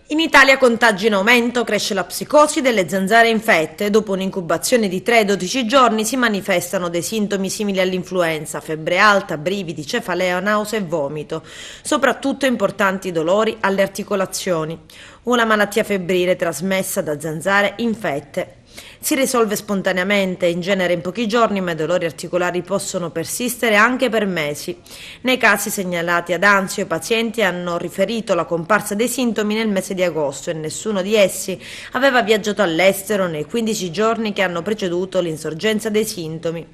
In Italia contagi in aumento, cresce la psicosi delle zanzare infette. Dopo un'incubazione di 3-12 giorni si manifestano dei sintomi simili all'influenza, febbre alta, brividi, cefalea, nausea e vomito, soprattutto importanti dolori alle articolazioni. Una malattia febbrile trasmessa da zanzare infette. Si risolve spontaneamente, in genere in pochi giorni, ma i dolori articolari possono persistere anche per mesi. Nei casi segnalati ad Anzio, i pazienti hanno riferito la comparsa dei sintomi nel mese di agosto e nessuno di essi aveva viaggiato all'estero nei 15 giorni che hanno preceduto l'insorgenza dei sintomi.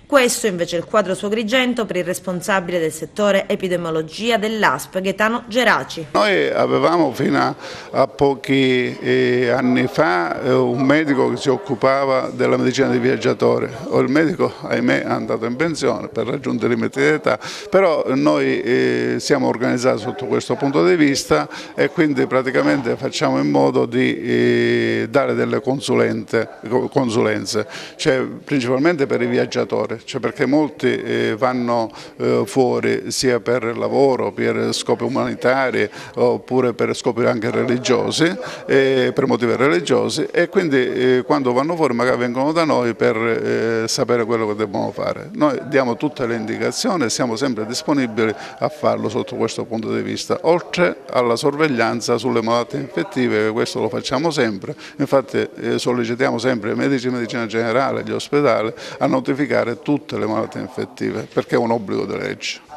Questo invece è il quadro su Agrigento per il responsabile del settore epidemiologia dell'ASP, Gaetano Geraci. Noi avevamo fino a pochi anni fa un medico che si occupava della medicina dei viaggiatori. Il medico, ahimè, è andato in pensione per raggiungere i limiti d'età, però noi siamo organizzati sotto questo punto di vista e quindi praticamente facciamo in modo di dare delle consulenze, cioè principalmente per i viaggiatori. Cioè perché molti vanno fuori sia per lavoro, per scopi umanitari oppure per scopi anche religiosi, per motivi religiosi e quindi quando vanno fuori magari vengono da noi per sapere quello che devono fare. Noi diamo tutte le indicazioni e siamo sempre disponibili a farlo sotto questo punto di vista, oltre alla sorveglianza sulle malattie infettive, questo lo facciamo sempre, infatti sollecitiamo sempre i medici di medicina generale e gli ospedali a notificare tutte le malattie infettive perché è un obbligo di legge.